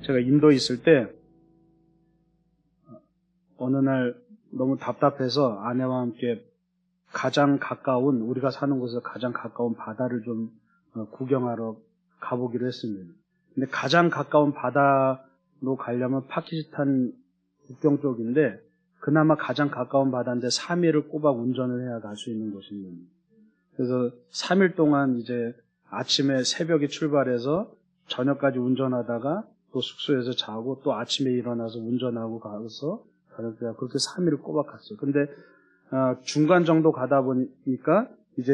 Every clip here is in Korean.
제가 인도에 있을 때 어느 날 너무 답답해서 아내와 함께 가장 가까운, 우리가 사는 곳에서 가장 가까운 바다를 좀 구경하러 가보기로 했습니다. 근데 가장 가까운 바다로 가려면 파키스탄 국경 쪽인데 그나마 가장 가까운 바다인데 3일을 꼬박 운전을 해야 갈 수 있는 곳입니다. 그래서 3일 동안 이제 아침에 새벽에 출발해서 저녁까지 운전하다가 또 숙소에서 자고 또 아침에 일어나서 운전하고 가서 그렇게 3일을 꼬박 갔어요. 근데 중간 정도 가다 보니까 이제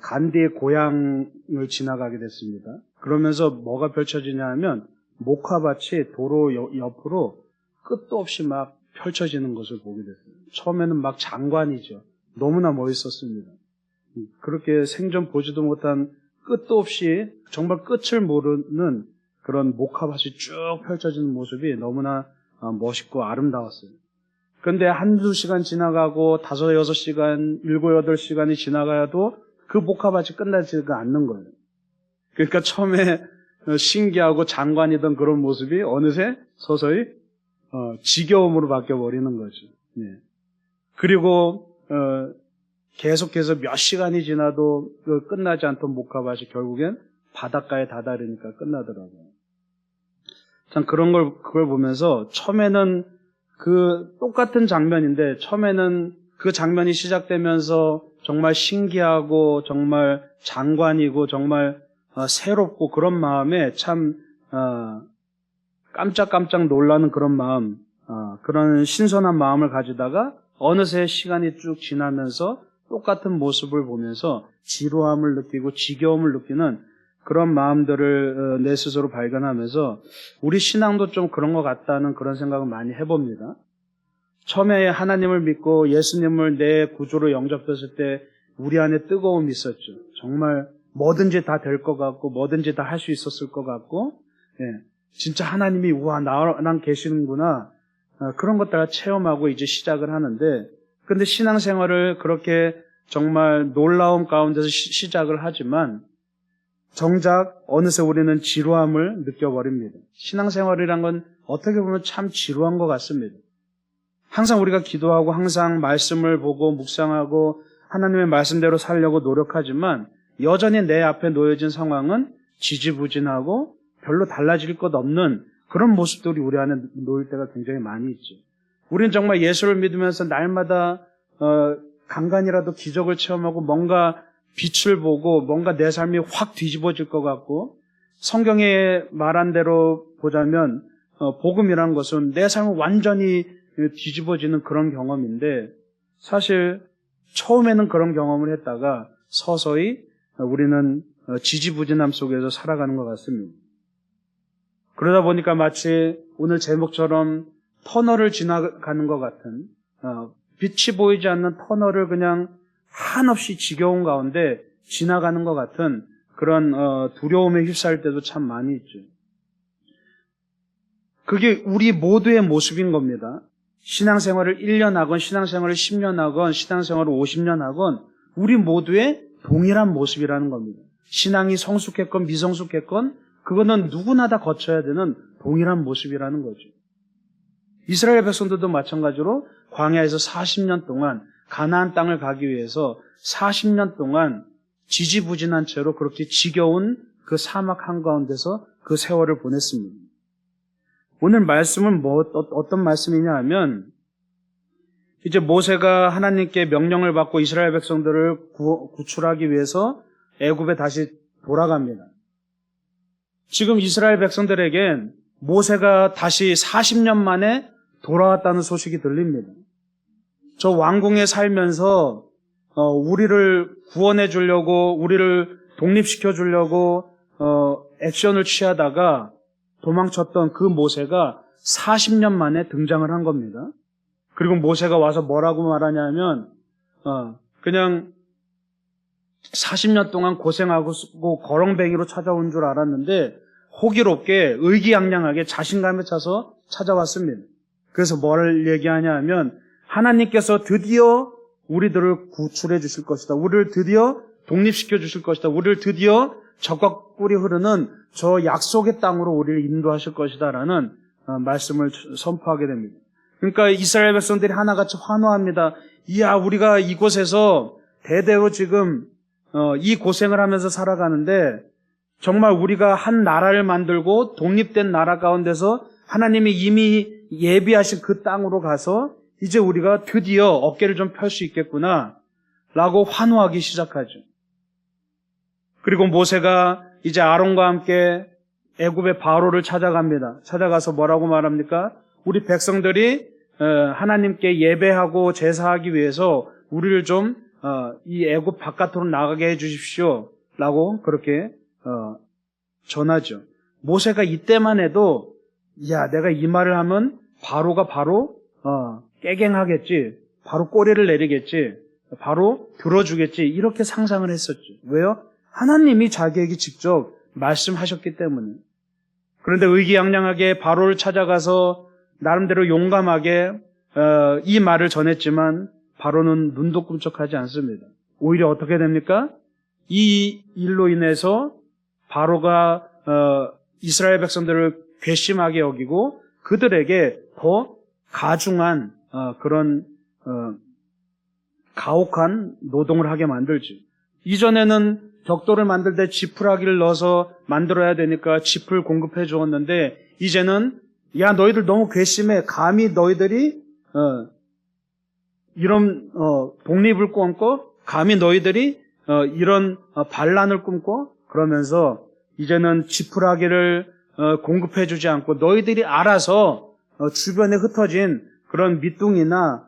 간디의 고향을 지나가게 됐습니다. 그러면서 뭐가 펼쳐지냐 하면 목화밭이 도로 옆으로 끝도 없이 막 펼쳐지는 것을 보게 됐어요. 처음에는 막 장관이죠. 너무나 멋있었습니다. 그렇게 생전 보지도 못한 끝도 없이 정말 끝을 모르는 그런 목화밭이 쭉 펼쳐지는 모습이 너무나 멋있고 아름다웠어요. 그런데 한두 시간 지나가고 5, 6시간, 7, 8시간이 지나가도 그 목화밭이 끝나지가 않는 거예요. 그러니까 처음에 신기하고 장관이던 그런 모습이 어느새 서서히 지겨움으로 바뀌어버리는 거죠. 예. 그리고 계속해서 몇 시간이 지나도 끝나지 않던 목화밭이 결국엔 바닷가에 다다르니까 끝나더라고요. 참 그걸 보면서 처음에는 그 똑같은 장면인데 처음에는 그 장면이 시작되면서 정말 신기하고 정말 장관이고 정말 새롭고 그런 마음에 참 깜짝깜짝 놀라는 그런 마음, 그런 신선한 마음을 가지다가 어느새 시간이 쭉 지나면서 똑같은 모습을 보면서 지루함을 느끼고 지겨움을 느끼는 그런 마음들을 내 스스로 발견하면서 우리 신앙도 좀 그런 것 같다는 그런 생각을 많이 해봅니다. 처음에 하나님을 믿고 예수님을 내 구주로 영접했을 때 우리 안에 뜨거움이 있었죠. 정말 뭐든지 다 될 것 같고 뭐든지 다 할 수 있었을 것 같고 진짜 하나님이 우와 나랑 계시는구나 그런 것들을 체험하고 이제 시작을 하는데 근데 신앙생활을 그렇게 정말 놀라움 가운데서 시작을 하지만 정작 어느새 우리는 지루함을 느껴버립니다. 신앙생활이란 건 어떻게 보면 참 지루한 것 같습니다. 항상 우리가 기도하고 항상 말씀을 보고 묵상하고 하나님의 말씀대로 살려고 노력하지만 여전히 내 앞에 놓여진 상황은 지지부진하고 별로 달라질 것 없는 그런 모습들이 우리 안에 놓일 때가 굉장히 많이 있죠. 우리는 정말 예수를 믿으면서 날마다 간간이라도 기적을 체험하고 뭔가 빛을 보고 뭔가 내 삶이 확 뒤집어질 것 같고 성경에 말한 대로 보자면 복음이라는 것은 내 삶을 완전히 뒤집어지는 그런 경험인데 사실 처음에는 그런 경험을 했다가 서서히 우리는 지지부진함 속에서 살아가는 것 같습니다. 그러다 보니까 마치 오늘 제목처럼 터널을 지나가는 것 같은 빛이 보이지 않는 터널을 그냥 한없이 지겨운 가운데 지나가는 것 같은 그런 두려움에 휩싸일 때도 참 많이 있죠. 그게 우리 모두의 모습인 겁니다. 신앙생활을 1년 하건 신앙생활을 10년 하건 신앙생활을 50년 하건 우리 모두의 동일한 모습이라는 겁니다. 신앙이 성숙했건 미성숙했건 그거는 누구나 다 거쳐야 되는 동일한 모습이라는 거죠. 이스라엘 백성들도 마찬가지로 광야에서 40년 동안 가나안 땅을 가기 위해서 40년 동안 지지부진한 채로 그렇게 지겨운 그 사막 한가운데서 그 세월을 보냈습니다. 오늘 말씀은 어떤 말씀이냐 하면 이제 모세가 하나님께 명령을 받고 이스라엘 백성들을 구출하기 위해서 애굽에 다시 돌아갑니다. 지금 이스라엘 백성들에겐 모세가 다시 40년 만에 돌아왔다는 소식이 들립니다. 저 왕궁에 살면서 우리를 구원해 주려고 우리를 독립시켜 주려고 액션을 취하다가 도망쳤던 그 모세가 40년 만에 등장을 한 겁니다. 그리고 모세가 와서 뭐라고 말하냐면 그냥 40년 동안 고생하고 거렁뱅이로 찾아온 줄 알았는데 호기롭게 의기양양하게 자신감에 차서 찾아왔습니다. 그래서 뭘 얘기하냐 하면 하나님께서 드디어 우리들을 구출해 주실 것이다. 우리를 드디어 독립시켜 주실 것이다. 우리를 드디어 적과 꿀이 흐르는 저 약속의 땅으로 우리를 인도하실 것이다라는 말씀을 선포하게 됩니다. 그러니까 이스라엘 백성들이 하나같이 환호합니다. 이야, 우리가 이곳에서 대대로 지금 이 고생을 하면서 살아가는데 정말 우리가 한 나라를 만들고 독립된 나라 가운데서 하나님이 이미 예비하신 그 땅으로 가서 이제 우리가 드디어 어깨를 좀 펼 수 있겠구나 라고 환호하기 시작하죠. 그리고 모세가 이제 아론과 함께 애굽의 바로를 찾아갑니다. 찾아가서 뭐라고 말합니까? 우리 백성들이 하나님께 예배하고 제사하기 위해서 우리를 좀 이 애굽 바깥으로 나가게 해 주십시오 라고 그렇게 전하죠. 모세가 이때만 해도 야, 내가 이 말을 하면 바로가 바로 깨갱하겠지, 바로 꼬리를 내리겠지, 바로 들어주겠지, 이렇게 상상을 했었죠. 왜요? 하나님이 자기에게 직접 말씀하셨기 때문에. 그런데 의기양양하게 바로를 찾아가서 나름대로 용감하게 이 말을 전했지만 바로는 눈도 꿈쩍하지 않습니다. 오히려 어떻게 됩니까? 이 일로 인해서 바로가 이스라엘 백성들을 괘씸하게 여기고 그들에게 더 가중한 그런 가혹한 노동을 하게 만들죠. 이전에는 벽돌을 만들 때 지푸라기를 넣어서 만들어야 되니까 짚을 공급해 주었는데 이제는 야, 너희들 너무 괘씸해. 감히 너희들이 이런 독립을 꿈꿔? 감히 너희들이 이런 반란을 꿈꿔? 그러면서 이제는 지푸라기를 공급해 주지 않고 너희들이 알아서 주변에 흩어진 그런 밑둥이나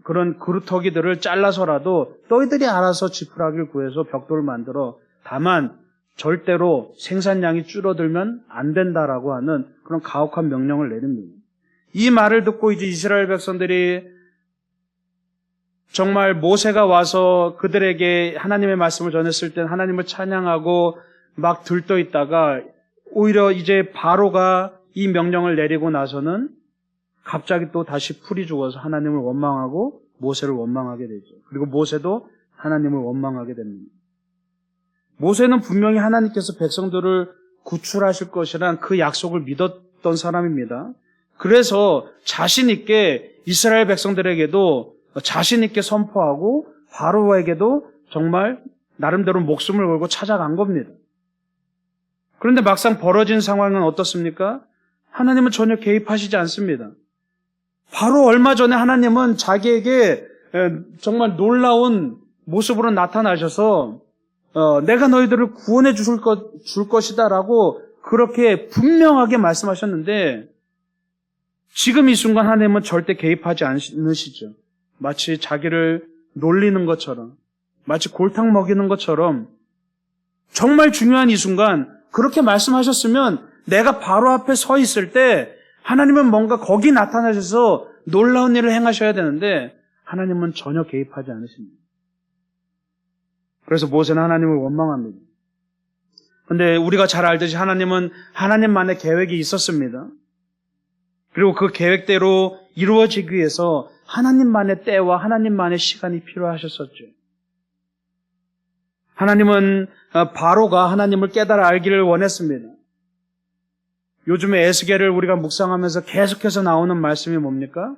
그런 그루터기들을 잘라서라도 너희들이 알아서 지푸라기를 구해서 벽돌을 만들어. 다만 절대로 생산량이 줄어들면 안 된다라고 하는 그런 가혹한 명령을 내립니다. 이 말을 듣고 이제 이스라엘 백성들이 정말 모세가 와서 그들에게 하나님의 말씀을 전했을 때 하나님을 찬양하고 막 들떠 있다가 오히려 이제 바로가 이 명령을 내리고 나서는 갑자기 또 다시 풀이 죽어서 하나님을 원망하고 모세를 원망하게 되죠. 그리고 모세도 하나님을 원망하게 됩니다. 모세는 분명히 하나님께서 백성들을 구출하실 것이란 그 약속을 믿었던 사람입니다. 그래서 자신 있게 이스라엘 백성들에게도 자신 있게 선포하고 바로에게도 정말 나름대로 목숨을 걸고 찾아간 겁니다. 그런데 막상 벌어진 상황은 어떻습니까? 하나님은 전혀 개입하시지 않습니다. 바로 얼마 전에 하나님은 자기에게 정말 놀라운 모습으로 나타나셔서 내가 너희들을 구원해 줄 것이다라고 그렇게 분명하게 말씀하셨는데 지금 이 순간 하나님은 절대 개입하지 않으시죠. 마치 자기를 놀리는 것처럼, 마치 골탕 먹이는 것처럼 정말 중요한 이 순간 그렇게 말씀하셨으면 내가 바로 앞에 서 있을 때 하나님은 뭔가 거기 나타나셔서 놀라운 일을 행하셔야 되는데 하나님은 전혀 개입하지 않으십니다. 그래서 모세는 하나님을 원망합니다. 그런데 우리가 잘 알듯이 하나님은 하나님만의 계획이 있었습니다. 그리고 그 계획대로 이루어지기 위해서 하나님만의 때와 하나님만의 시간이 필요하셨었죠. 하나님은 바로가 하나님을 깨달아 알기를 원했습니다. 요즘에 에스겔을 우리가 묵상하면서 계속해서 나오는 말씀이 뭡니까?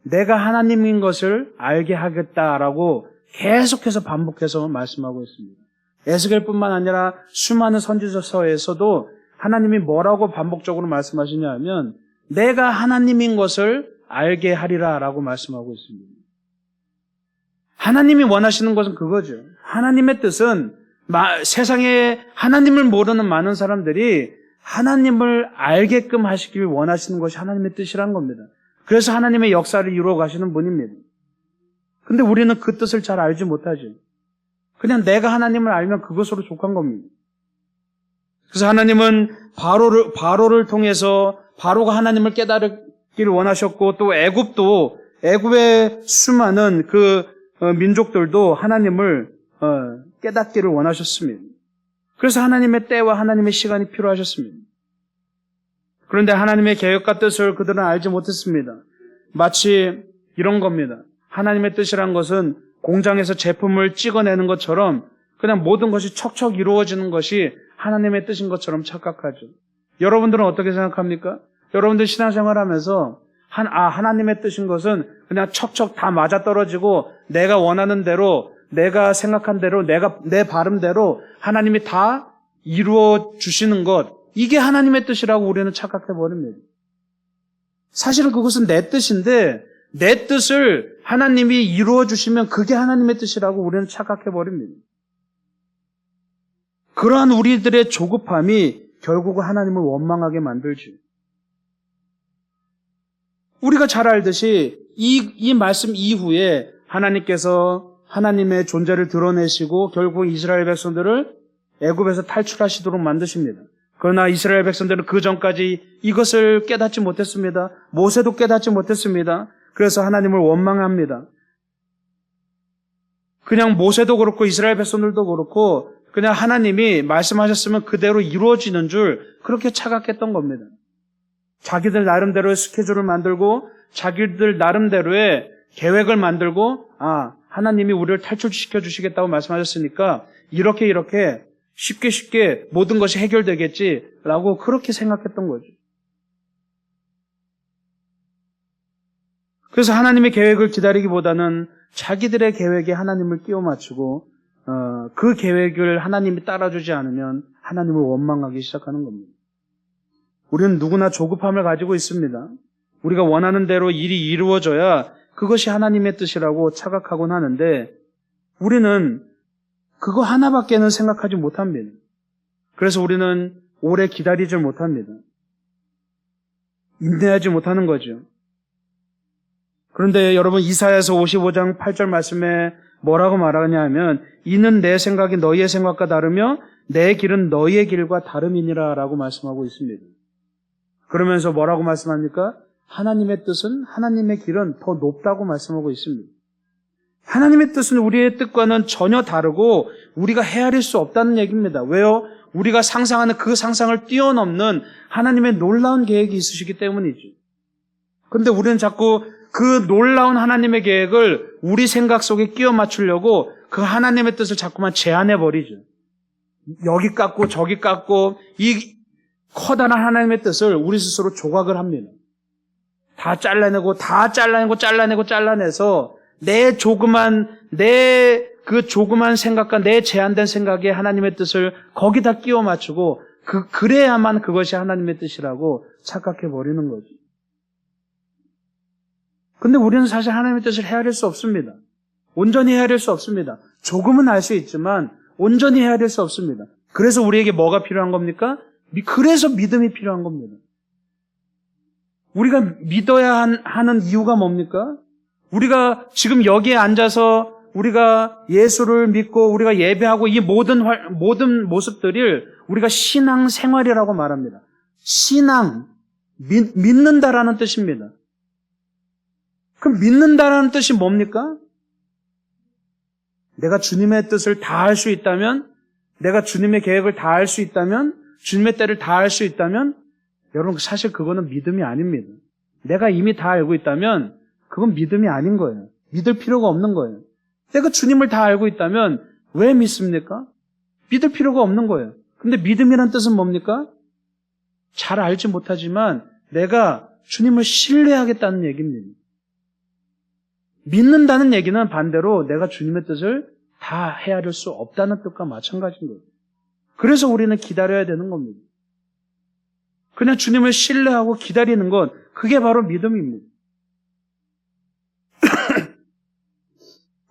내가 하나님인 것을 알게 하겠다라고 계속해서 반복해서 말씀하고 있습니다. 에스겔뿐만 아니라 수많은 선지서에서도 하나님이 뭐라고 반복적으로 말씀하시냐 하면 내가 하나님인 것을 알게 하리라라고 말씀하고 있습니다. 하나님이 원하시는 것은 그거죠. 하나님의 뜻은 세상에 하나님을 모르는 많은 사람들이 하나님을 알게끔 하시길 원하시는 것이 하나님의 뜻이란 겁니다. 그래서 하나님의 역사를 이루어 가시는 분입니다. 근데 우리는 그 뜻을 잘 알지 못하죠. 그냥 내가 하나님을 알면 그것으로 족한 겁니다. 그래서 하나님은 바로를 통해서 바로가 하나님을 깨달기를 원하셨고 또 애굽의 수많은 그 민족들도 하나님을 깨닫기를 원하셨습니다. 그래서 하나님의 때와 하나님의 시간이 필요하셨습니다. 그런데 하나님의 계획과 뜻을 그들은 알지 못했습니다. 마치 이런 겁니다. 하나님의 뜻이란 것은 공장에서 제품을 찍어내는 것처럼 그냥 모든 것이 척척 이루어지는 것이 하나님의 뜻인 것처럼 착각하죠. 여러분들은 어떻게 생각합니까? 여러분들 신앙생활 하면서 하나님의 뜻인 것은 그냥 척척 다 맞아떨어지고 내가 원하는 대로, 내가 생각한 대로, 내 바름대로 하나님이 다 이루어 주시는 것, 이게 하나님의 뜻이라고 우리는 착각해버립니다. 사실은 그것은 내 뜻인데 내 뜻을 하나님이 이루어 주시면 그게 하나님의 뜻이라고 우리는 착각해버립니다. 그러한 우리들의 조급함이 결국은 하나님을 원망하게 만들죠. 우리가 잘 알듯이 이 말씀 이후에 하나님께서 하나님의 존재를 드러내시고 결국 이스라엘 백성들을 애굽에서 탈출하시도록 만드십니다. 그러나 이스라엘 백성들은 그 전까지 이것을 깨닫지 못했습니다. 모세도 깨닫지 못했습니다. 그래서 하나님을 원망합니다. 그냥 모세도 그렇고 이스라엘 백성들도 그렇고 그냥 하나님이 말씀하셨으면 그대로 이루어지는 줄 그렇게 착각했던 겁니다. 자기들 나름대로의 스케줄을 만들고 자기들 나름대로의 계획을 만들고 하나님이 우리를 탈출시켜 주시겠다고 말씀하셨으니까 이렇게 쉽게 모든 것이 해결되겠지라고 그렇게 생각했던 거죠. 그래서 하나님의 계획을 기다리기보다는 자기들의 계획에 하나님을 끼워 맞추고 그 계획을 하나님이 따라주지 않으면 하나님을 원망하기 시작하는 겁니다. 우리는 누구나 조급함을 가지고 있습니다. 우리가 원하는 대로 일이 이루어져야 그것이 하나님의 뜻이라고 착각하곤 하는데 우리는 그거 하나밖에는 생각하지 못합니다. 그래서 우리는 오래 기다리지 못합니다. 인내하지 못하는 거죠. 그런데 여러분 이사야서 55장 8절 말씀에 뭐라고 말하냐 하면 이는 내 생각이 너희의 생각과 다르며 내 길은 너희의 길과 다름이니라 라고 말씀하고 있습니다. 그러면서 뭐라고 말씀합니까? 하나님의 뜻은 하나님의 길은 더 높다고 말씀하고 있습니다. 하나님의 뜻은 우리의 뜻과는 전혀 다르고 우리가 헤아릴 수 없다는 얘기입니다. 왜요? 우리가 상상하는 그 상상을 뛰어넘는 하나님의 놀라운 계획이 있으시기 때문이죠. 그런데 우리는 자꾸 그 놀라운 하나님의 계획을 우리 생각 속에 끼워 맞추려고 그 하나님의 뜻을 자꾸만 제한해버리죠. 여기 깎고 저기 깎고 이 커다란 하나님의 뜻을 우리 스스로 조각을 합니다. 다 잘라내서 내 조그만 생각과 내 제한된 생각에 하나님의 뜻을 거기다 끼워 맞추고 그래야만 그것이 하나님의 뜻이라고 착각해 버리는 거죠. 근데 우리는 사실 하나님의 뜻을 헤아릴 수 없습니다. 온전히 헤아릴 수 없습니다. 조금은 알 수 있지만 온전히 헤아릴 수 없습니다. 그래서 우리에게 뭐가 필요한 겁니까? 그래서 믿음이 필요한 겁니다. 우리가 믿어야 하는 이유가 뭡니까? 우리가 지금 여기에 앉아서 우리가 예수를 믿고 우리가 예배하고 이 모든 모습들을 우리가 신앙 생활이라고 말합니다. 신앙, 믿는다라는 뜻입니다. 그럼 믿는다라는 뜻이 뭡니까? 내가 주님의 뜻을 다 할 수 있다면, 내가 주님의 계획을 다 할 수 있다면, 주님의 때를 다 할 수 있다면, 여러분 사실 그거는 믿음이 아닙니다. 내가 이미 다 알고 있다면 그건 믿음이 아닌 거예요. 믿을 필요가 없는 거예요. 내가 주님을 다 알고 있다면 왜 믿습니까? 믿을 필요가 없는 거예요. 근데 믿음이란 뜻은 뭡니까? 잘 알지 못하지만 내가 주님을 신뢰하겠다는 얘기입니다. 믿는다는 얘기는 반대로 내가 주님의 뜻을 다 헤아릴 수 없다는 뜻과 마찬가지인 거예요. 그래서 우리는 기다려야 되는 겁니다. 그냥 주님을 신뢰하고 기다리는 것, 그게 바로 믿음입니다.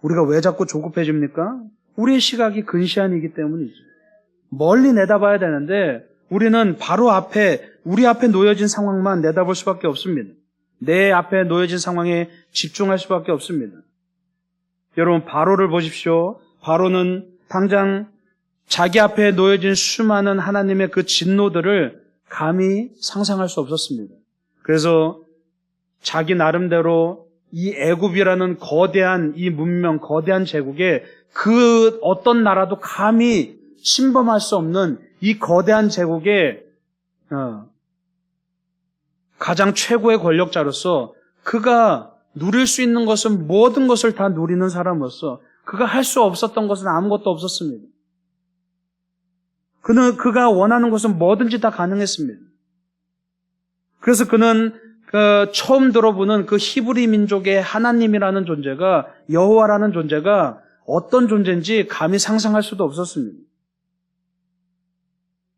우리가 왜 자꾸 조급해집니까? 우리의 시각이 근시안이기 때문이죠. 멀리 내다봐야 되는데 우리는 바로 우리 앞에 놓여진 상황만 내다볼 수밖에 없습니다. 내 앞에 놓여진 상황에 집중할 수밖에 없습니다. 여러분 바로를 보십시오. 바로는 당장 자기 앞에 놓여진 수많은 하나님의 그 진노들을 감히 상상할 수 없었습니다. 그래서 자기 나름대로 이 애굽이라는 거대한 이 문명, 거대한 제국에 그 어떤 나라도 감히 침범할 수 없는 이 거대한 제국에 가장 최고의 권력자로서 그가 누릴 수 있는 것은 모든 것을 다 누리는 사람으로서 그가 할 수 없었던 것은 아무것도 없었습니다. 그가 원하는 것은 뭐든지 다 가능했습니다. 그래서 그는 처음 들어보는 그 히브리 민족의 하나님이라는 존재가, 여호와라는 존재가 어떤 존재인지 감히 상상할 수도 없었습니다.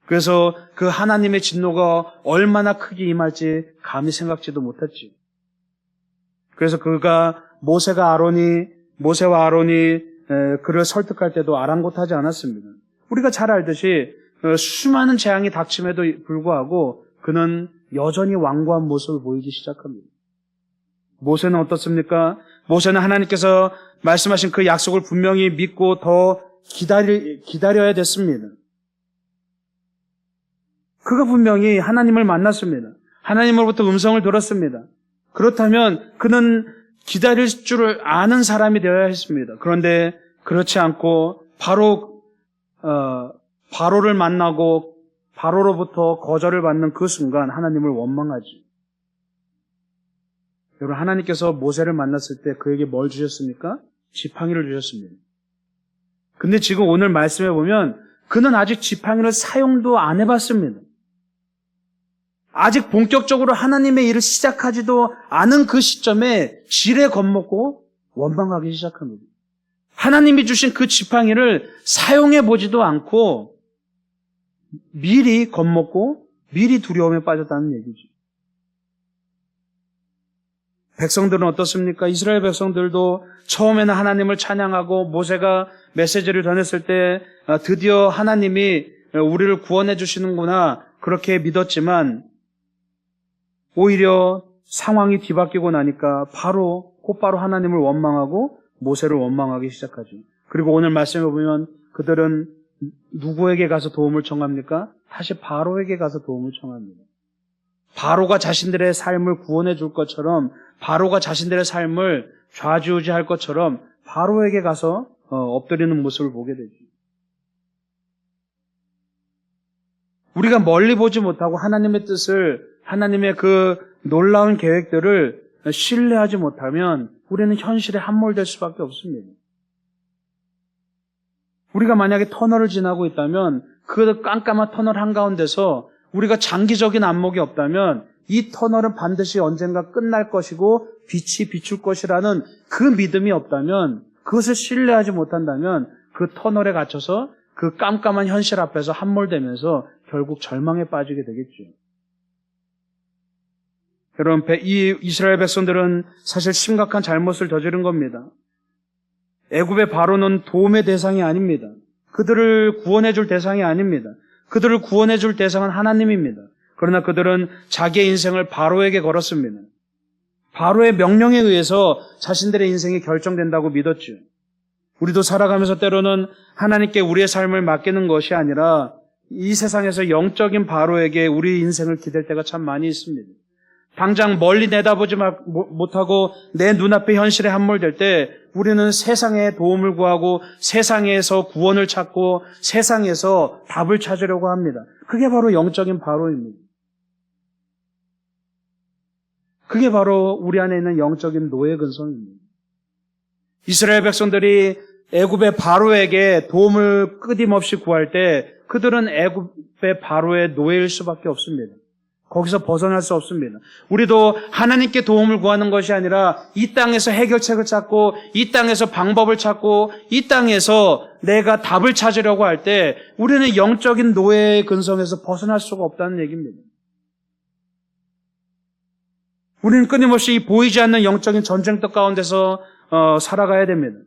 그래서 그 하나님의 진노가 얼마나 크게 임할지 감히 생각지도 못했지. 그래서 모세와 아론이 그를 설득할 때도 아랑곳하지 않았습니다. 우리가 잘 알듯이 수많은 재앙이 닥침에도 불구하고 그는 여전히 완고한 모습을 보이기 시작합니다. 모세는 어떻습니까? 모세는 하나님께서 말씀하신 그 약속을 분명히 믿고 더 기다려야 됐습니다. 그가 분명히 하나님을 만났습니다. 하나님으로부터 음성을 들었습니다. 그렇다면 그는 기다릴 줄을 아는 사람이 되어야 했습니다. 그런데 그렇지 않고 바로를 만나고 바로로부터 거절을 받는 그 순간 하나님을 원망하지. 여러분, 하나님께서 모세를 만났을 때 그에게 뭘 주셨습니까? 지팡이를 주셨습니다. 근데 지금 오늘 말씀해 보면 그는 아직 지팡이를 사용도 안 해봤습니다. 아직 본격적으로 하나님의 일을 시작하지도 않은 그 시점에 지레 겁먹고 원망하기 시작합니다. 하나님이 주신 그 지팡이를 사용해 보지도 않고 미리 겁먹고 미리 두려움에 빠졌다는 얘기죠. 백성들은 어떻습니까? 이스라엘 백성들도 처음에는 하나님을 찬양하고 모세가 메시지를 전했을 때 드디어 하나님이 우리를 구원해 주시는구나 그렇게 믿었지만 오히려 상황이 뒤바뀌고 나니까 곧바로 하나님을 원망하고 모세를 원망하기 시작하죠. 그리고 오늘 말씀해 보면 그들은 누구에게 가서 도움을 청합니까? 다시 바로에게 가서 도움을 청합니다. 바로가 자신들의 삶을 구원해 줄 것처럼, 바로가 자신들의 삶을 좌지우지할 것처럼 바로에게 가서 엎드리는 모습을 보게 되죠. 우리가 멀리 보지 못하고 하나님의 뜻을, 하나님의 그 놀라운 계획들을 신뢰하지 못하면 우리는 현실에 함몰될 수밖에 없습니다. 우리가 만약에 터널을 지나고 있다면 그 깜깜한 터널 한가운데서 우리가 장기적인 안목이 없다면 이 터널은 반드시 언젠가 끝날 것이고 빛이 비출 것이라는 그 믿음이 없다면, 그것을 신뢰하지 못한다면 그 터널에 갇혀서 그 깜깜한 현실 앞에서 함몰되면서 결국 절망에 빠지게 되겠죠. 여러분, 이 이스라엘 백성들은 사실 심각한 잘못을 저지른 겁니다. 애굽의 바로는 도움의 대상이 아닙니다. 그들을 구원해 줄 대상이 아닙니다. 그들을 구원해 줄 대상은 하나님입니다. 그러나 그들은 자기의 인생을 바로에게 걸었습니다. 바로의 명령에 의해서 자신들의 인생이 결정된다고 믿었죠. 우리도 살아가면서 때로는 하나님께 우리의 삶을 맡기는 것이 아니라 이 세상에서 영적인 바로에게 우리 인생을 기댈 때가 참 많이 있습니다. 당장 멀리 내다보지 못하고 내 눈앞의 현실에 함몰될 때 우리는 세상에 도움을 구하고 세상에서 구원을 찾고 세상에서 답을 찾으려고 합니다. 그게 바로 영적인 바로입니다. 그게 바로 우리 안에 있는 영적인 노예 근성입니다. 이스라엘 백성들이 애굽의 바로에게 도움을 끊임없이 구할 때 그들은 애굽의 바로의 노예일 수밖에 없습니다. 거기서 벗어날 수 없습니다. 우리도 하나님께 도움을 구하는 것이 아니라 이 땅에서 해결책을 찾고 이 땅에서 방법을 찾고 이 땅에서 내가 답을 찾으려고 할 때 우리는 영적인 노예의 근성에서 벗어날 수가 없다는 얘기입니다. 우리는 끊임없이 이 보이지 않는 영적인 전쟁터 가운데서 살아가야 됩니다.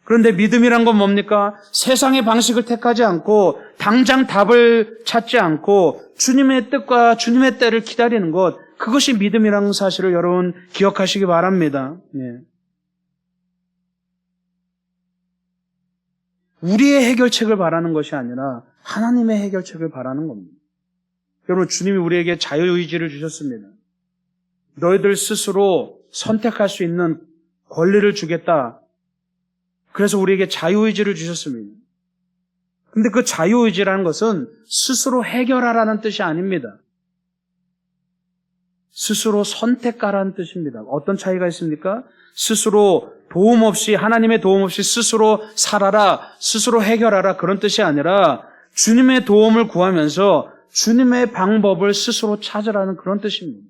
그런데 믿음이란 건 뭡니까? 세상의 방식을 택하지 않고 당장 답을 찾지 않고 주님의 뜻과 주님의 때를 기다리는 것, 그것이 믿음이라는 사실을 여러분 기억하시기 바랍니다. 예. 우리의 해결책을 바라는 것이 아니라 하나님의 해결책을 바라는 겁니다. 여러분, 주님이 우리에게 자유의지를 주셨습니다. 너희들 스스로 선택할 수 있는 권리를 주겠다. 그래서 우리에게 자유의지를 주셨습니다. 근데 그 자유의지라는 것은 스스로 해결하라는 뜻이 아닙니다. 스스로 선택가라는 뜻입니다. 어떤 차이가 있습니까? 스스로 도움 없이, 하나님의 도움 없이 스스로 살아라, 스스로 해결하라, 그런 뜻이 아니라 주님의 도움을 구하면서 주님의 방법을 스스로 찾으라는 그런 뜻입니다.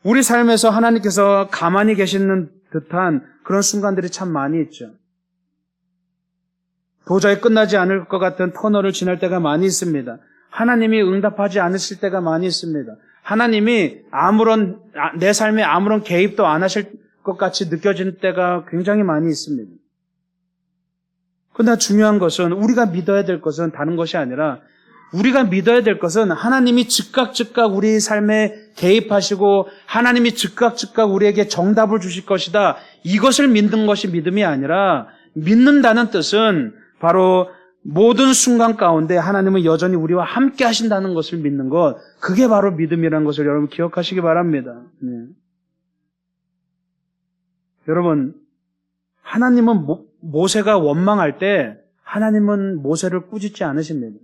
우리 삶에서 하나님께서 가만히 계시는 듯한 그런 순간들이 참 많이 있죠. 도저히 끝나지 않을 것 같은 터널을 지날 때가 많이 있습니다. 하나님이 응답하지 않으실 때가 많이 있습니다. 하나님이 내 삶에 아무런 개입도 안 하실 것 같이 느껴지는 때가 굉장히 많이 있습니다. 그러나 중요한 것은, 우리가 믿어야 될 것은 다른 것이 아니라, 우리가 믿어야 될 것은 하나님이 즉각 우리 삶에 개입하시고 하나님이 즉각 우리에게 정답을 주실 것이다, 이것을 믿는 것이 믿음이 아니라, 믿는다는 뜻은 바로 모든 순간 가운데 하나님은 여전히 우리와 함께 하신다는 것을 믿는 것, 그게 바로 믿음이라는 것을 여러분 기억하시기 바랍니다. 네. 여러분, 하나님은 모세가 원망할 때 하나님은 모세를 꾸짖지 않으십니다.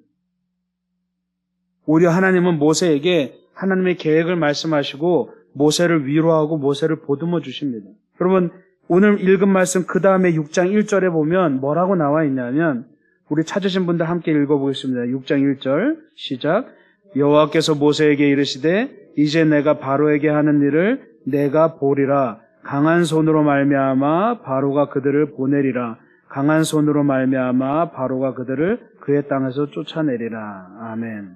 오히려 하나님은 모세에게 하나님의 계획을 말씀하시고 모세를 위로하고 모세를 보듬어 주십니다. 여러분, 오늘 읽은 말씀 그 다음에 6장 1절에 보면 뭐라고 나와 있냐면, 우리 찾으신 분들 함께 읽어보겠습니다. 6장 1절 시작. 여호와께서 모세에게 이르시되 이제 내가 바로에게 하는 일을 내가 보리라. 강한 손으로 말미암아 바로가 그들을 보내리라. 강한 손으로 말미암아 바로가 그들을 그의 땅에서 쫓아내리라. 아멘.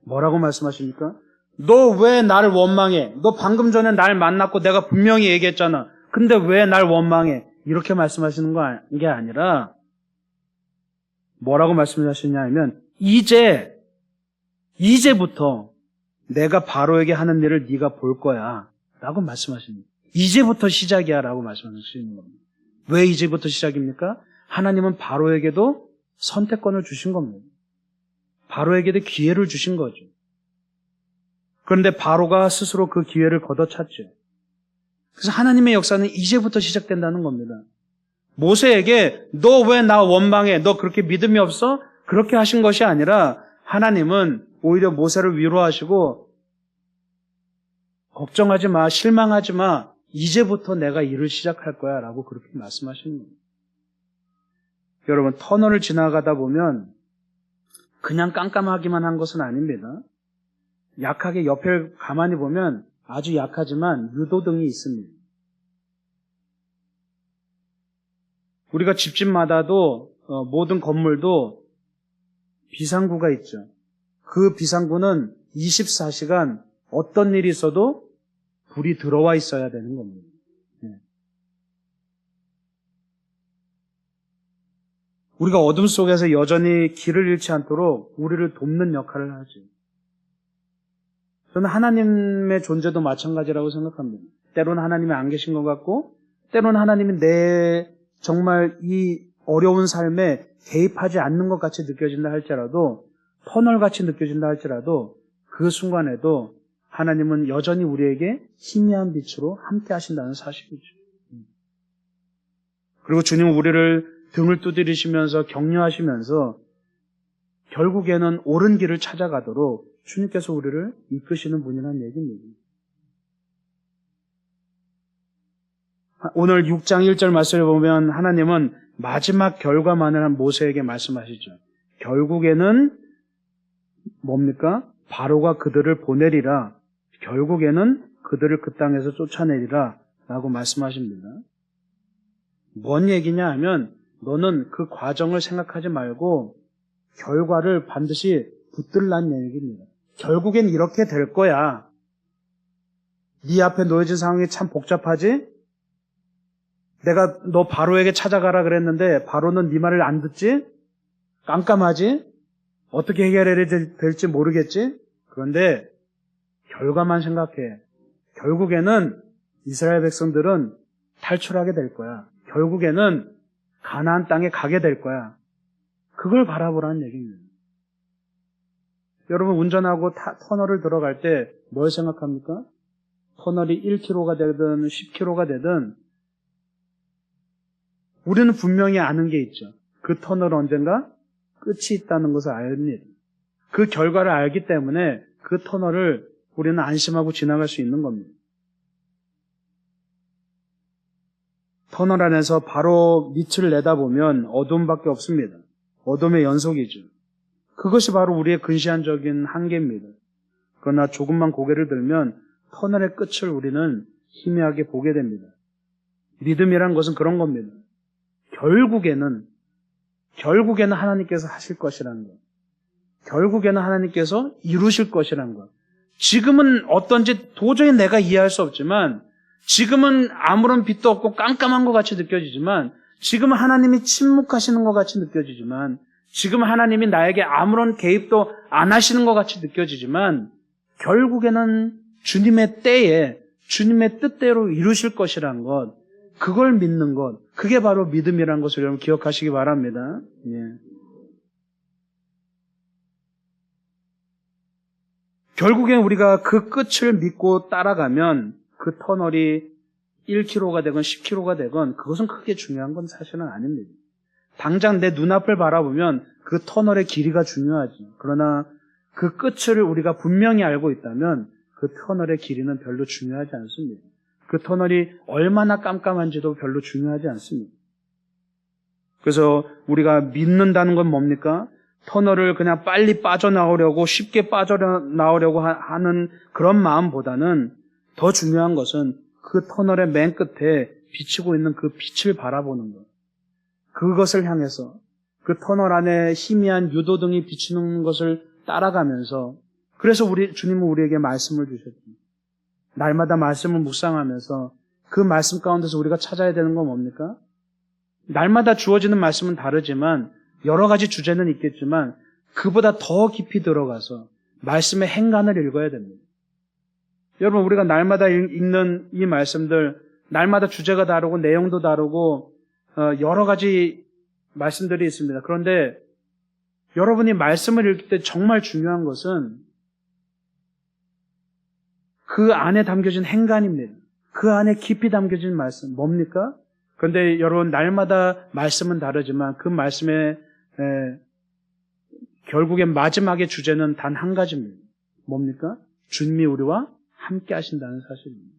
뭐라고 말씀하십니까? 너 왜 나를 원망해? 너 방금 전에 날 만났고 내가 분명히 얘기했잖아. 근데 왜 날 원망해? 이렇게 말씀하시는 게 아니라 뭐라고 말씀하시냐 하면, 이제부터 내가 바로에게 하는 일을 네가 볼 거야 라고 말씀하십니다. 이제부터 시작이야 라고 말씀하시는 겁니다. 왜 이제부터 시작입니까? 하나님은 바로에게도 선택권을 주신 겁니다. 바로에게도 기회를 주신 거죠. 그런데 바로가 스스로 그 기회를 걷어찼죠. 그래서 하나님의 역사는 이제부터 시작된다는 겁니다. 모세에게 너 왜 나 원망해? 너 그렇게 믿음이 없어? 그렇게 하신 것이 아니라 하나님은 오히려 모세를 위로하시고 걱정하지 마, 실망하지 마, 이제부터 내가 일을 시작할 거야 라고 그렇게 말씀하시는 겁니다. 여러분, 터널을 지나가다 보면 그냥 깜깜하기만 한 것은 아닙니다. 약하게 옆을 가만히 보면 아주 약하지만 유도등이 있습니다. 우리가 집집마다도 모든 건물도 비상구가 있죠. 그 비상구는 24시간 어떤 일이 있어도 불이 들어와 있어야 되는 겁니다. 네. 우리가 어둠 속에서 여전히 길을 잃지 않도록 우리를 돕는 역할을 하죠. 저는 하나님의 존재도 마찬가지라고 생각합니다. 때로는 하나님이 안 계신 것 같고, 때로는 하나님이 정말 이 어려운 삶에 개입하지 않는 것 같이 느껴진다 할지라도, 터널같이 느껴진다 할지라도, 그 순간에도 하나님은 여전히 우리에게 희미한 빛으로 함께 하신다는 사실이죠. 그리고 주님은 우리를 등을 두드리시면서 격려하시면서 결국에는 옳은 길을 찾아가도록 주님께서 우리를 이끄시는 분이라는 얘기입니다. 오늘 6장 1절 말씀을 보면 하나님은 마지막 결과만을 한 모세에게 말씀하시죠. 결국에는 뭡니까? 바로가 그들을 보내리라. 결국에는 그들을 그 땅에서 쫓아내리라 라고 말씀하십니다. 뭔 얘기냐 하면, 너는 그 과정을 생각하지 말고 결과를 반드시 붙들라는 얘기입니다. 결국엔 이렇게 될 거야. 네 앞에 놓여진 상황이 참 복잡하지? 내가 너 바로에게 찾아가라 그랬는데 바로는 네 말을 안 듣지? 깜깜하지? 어떻게 해결해야 될지 모르겠지? 그런데 결과만 생각해. 결국에는 이스라엘 백성들은 탈출하게 될 거야. 결국에는 가나안 땅에 가게 될 거야. 그걸 바라보라는 얘기입니다. 여러분, 운전하고 터널을 들어갈 때 뭘 생각합니까? 터널이 1km가 되든 10km가 되든 우리는 분명히 아는 게 있죠. 그 터널은 언젠가 끝이 있다는 것을 압니다. 그 결과를 알기 때문에 그 터널을 우리는 안심하고 지나갈 수 있는 겁니다. 터널 안에서 바로 밑을 내다보면 어둠밖에 없습니다. 어둠의 연속이죠. 그것이 바로 우리의 근시안적인 한계입니다. 그러나 조금만 고개를 들면 터널의 끝을 우리는 희미하게 보게 됩니다. 믿음이란 것은 그런 겁니다. 결국에는 하나님께서 하실 것이라는 것. 결국에는 하나님께서 이루실 것이라는 것. 지금은 어떤지 도저히 내가 이해할 수 없지만, 지금은 아무런 빛도 없고 깜깜한 것 같이 느껴지지만, 지금은 하나님이 침묵하시는 것 같이 느껴지지만, 지금 하나님이 나에게 아무런 개입도 안 하시는 것 같이 느껴지지만, 결국에는 주님의 때에 주님의 뜻대로 이루실 것이라는 것, 그걸 믿는 것, 그게 바로 믿음이라는 것을 여러분 기억하시기 바랍니다. 예. 결국엔 우리가 그 끝을 믿고 따라가면 그 터널이 1km가 되건 10km가 되건 그것은 크게 중요한 건 사실은 아닙니다. 당장 내 눈앞을 바라보면 그 터널의 길이가 중요하죠. 그러나 그 끝을 우리가 분명히 알고 있다면 그 터널의 길이는 별로 중요하지 않습니다. 그 터널이 얼마나 깜깜한지도 별로 중요하지 않습니다. 그래서 우리가 믿는다는 건 뭡니까? 터널을 그냥 빨리 빠져나오려고, 쉽게 빠져나오려고 하는 그런 마음보다는 더 중요한 것은 그 터널의 맨 끝에 비치고 있는 그 빛을 바라보는 것. 그것을 향해서 그 터널 안에 희미한 유도등이 비치는 것을 따라가면서, 그래서 주님은 우리에게 말씀을 주셨죠. 날마다 말씀을 묵상하면서 그 말씀 가운데서 우리가 찾아야 되는 건 뭡니까? 날마다 주어지는 말씀은 다르지만 여러 가지 주제는 있겠지만 그보다 더 깊이 들어가서 말씀의 행간을 읽어야 됩니다. 여러분, 우리가 날마다 읽는 이 말씀들, 날마다 주제가 다르고 내용도 다르고 여러 가지 말씀들이 있습니다. 그런데 여러분이 말씀을 읽을 때 정말 중요한 것은 그 안에 담겨진 행간입니다. 그 안에 깊이 담겨진 말씀, 뭡니까? 그런데 여러분, 날마다 말씀은 다르지만 그 말씀의 결국엔 마지막의 주제는 단 한 가지입니다. 뭡니까? 주님이 우리와 함께 하신다는 사실입니다.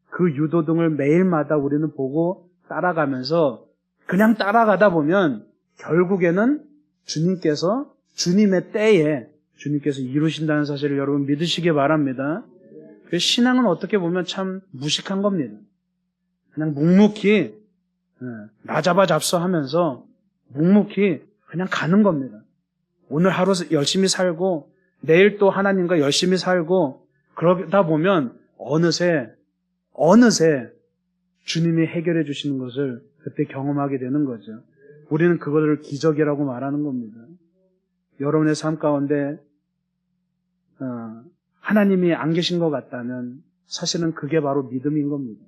그 유도등을 매일마다 우리는 보고 따라가면서 그냥 따라가다 보면 결국에는 주님께서 주님의 때에 주님께서 이루신다는 사실을 여러분 믿으시기 바랍니다. 신앙은 어떻게 보면 참 무식한 겁니다. 그냥 묵묵히 나잡아 잡서하면서 묵묵히 그냥 가는 겁니다. 오늘 하루 열심히 살고 내일 또 하나님과 열심히 살고 그러다 보면 어느새 주님이 해결해 주시는 것을 그때 경험하게 되는 거죠. 우리는 그것을 기적이라고 말하는 겁니다. 여러분의 삶 가운데 하나님이 안 계신 것 같다면 사실은 그게 바로 믿음인 겁니다.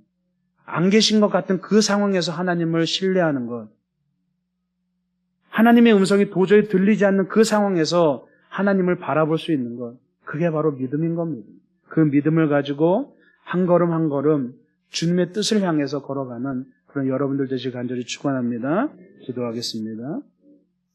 안 계신 것 같은 그 상황에서 하나님을 신뢰하는 것, 하나님의 음성이 도저히 들리지 않는 그 상황에서 하나님을 바라볼 수 있는 것, 그게 바로 믿음인 겁니다. 그 믿음을 가지고 한 걸음 한 걸음 주님의 뜻을 향해서 걸어가는 그런 여러분들 되시길 간절히 축원합니다. 기도하겠습니다.